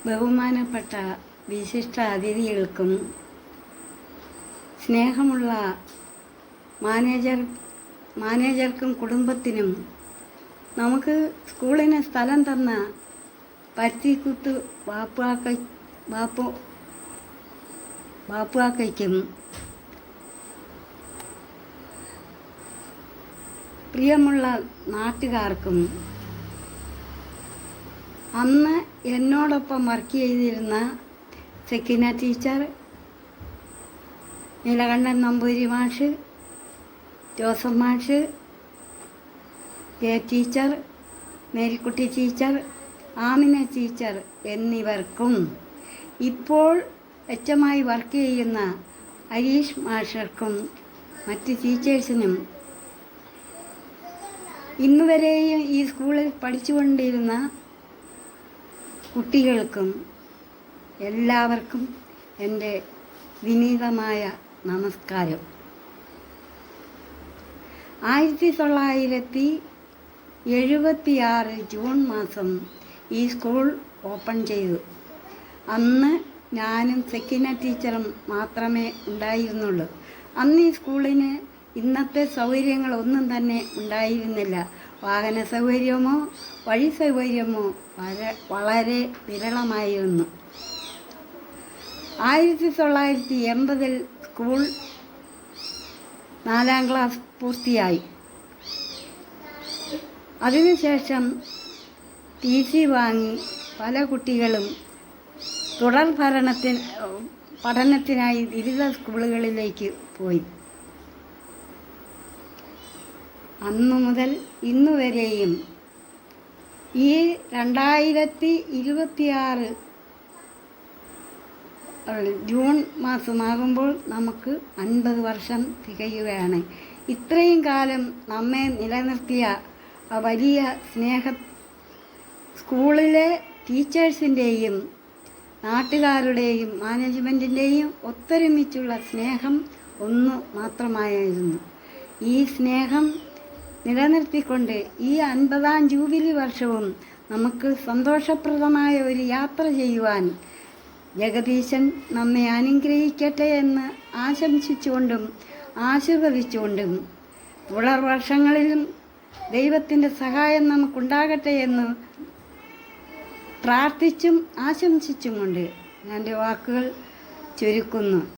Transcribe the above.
ബഹുമാനപ്പെട്ട വിശിഷ്ട അതിഥികൾക്കും സ്നേഹമുള്ള മാനേജർക്കും കുടുംബത്തിനും നമുക്ക് സ്കൂളിന് സ്ഥലം തന്ന പരുത്തിക്കുത്ത് ബാപ്പുവാക്കയ്ക്കും പ്രിയമുള്ള നാട്ടുകാർക്കും അന്ന് എന്നോടൊപ്പം വർക്ക് ചെയ്തിരുന്ന സെക്കിന ടീച്ചർ, നീലകണ്ഠൻ നമ്പൂരി മാഷ്, ജോസഫ് മാഷ്, J teacher, Marykutty teacher, Amina teacher എന്നിവർക്കും ഇപ്പോൾ എച്ചമായി വർക്ക് ചെയ്യുന്ന ഹരീഷ് മാഷർക്കും മറ്റ് ടീച്ചേഴ്സിനും ഇന്നുവരെയും ഈ സ്കൂളിൽ പഠിച്ചുകൊണ്ടിരുന്ന കുട്ടികൾക്കും എല്ലാവർക്കും എൻ്റെ വിനീതമായ നമസ്കാരം. 1976 ജൂൺ മാസം ഈ സ്കൂൾ ഓപ്പൺ ചെയ്തു. അന്ന് ഞാനും സെക്കിന ടീച്ചറും മാത്രമേ ഉണ്ടായിരുന്നുള്ളൂ. അന്ന് ഈ സ്കൂളിന് ഇന്നത്തെ സൗകര്യങ്ങളൊന്നും തന്നെ ഉണ്ടായിരുന്നില്ല. വാഹന സൗകര്യമോ വഴി സൗകര്യമോ വളരെ വിരളമായിരുന്നു. 1980 സ്കൂൾ 4ാം ക്ലാസ് പൂർത്തിയായി. അതിനുശേഷം TC വാങ്ങി പല കുട്ടികളും തുടർ പഠനത്തിനായി വിവിധ സ്കൂളുകളിലേക്ക് പോയി. അന്നു മുതൽ ഇന്നുവരെയും ഈ 2026 ജൂൺ മാസമാകുമ്പോൾ നമുക്ക് 50 വർഷം തികയുകയാണ്. ഇത്രയും കാലം നമ്മെ നിലനിർത്തിയ വലിയ സ്കൂളിലെ ടീച്ചേഴ്സിൻ്റെയും നാട്ടുകാരുടെയും മാനേജ്മെൻറ്റിൻ്റെയും ഒത്തൊരുമിച്ചുള്ള സ്നേഹം ഒന്ന് മാത്രമായിരുന്നു. ഈ സ്നേഹം നിലനിർത്തിക്കൊണ്ട് ഈ 50ാം ജൂബിലി വർഷവും നമുക്ക് സന്തോഷപ്രദമായ ഒരു യാത്ര ചെയ്യുവാൻ ജഗദീശൻ നമ്മെ അനുഗ്രഹിക്കട്ടെ എന്ന് ആശംസിച്ചുകൊണ്ടും ആശീർവദിച്ചുകൊണ്ടും തുടർ വർഷങ്ങളിലും ദൈവത്തിൻ്റെ സഹായം നമുക്കുണ്ടാകട്ടെ എന്ന് പ്രാർത്ഥിച്ചും ആശംസിച്ചും കൊണ്ട് എൻ്റെ വാക്കുകൾ ചുരുക്കുന്നു.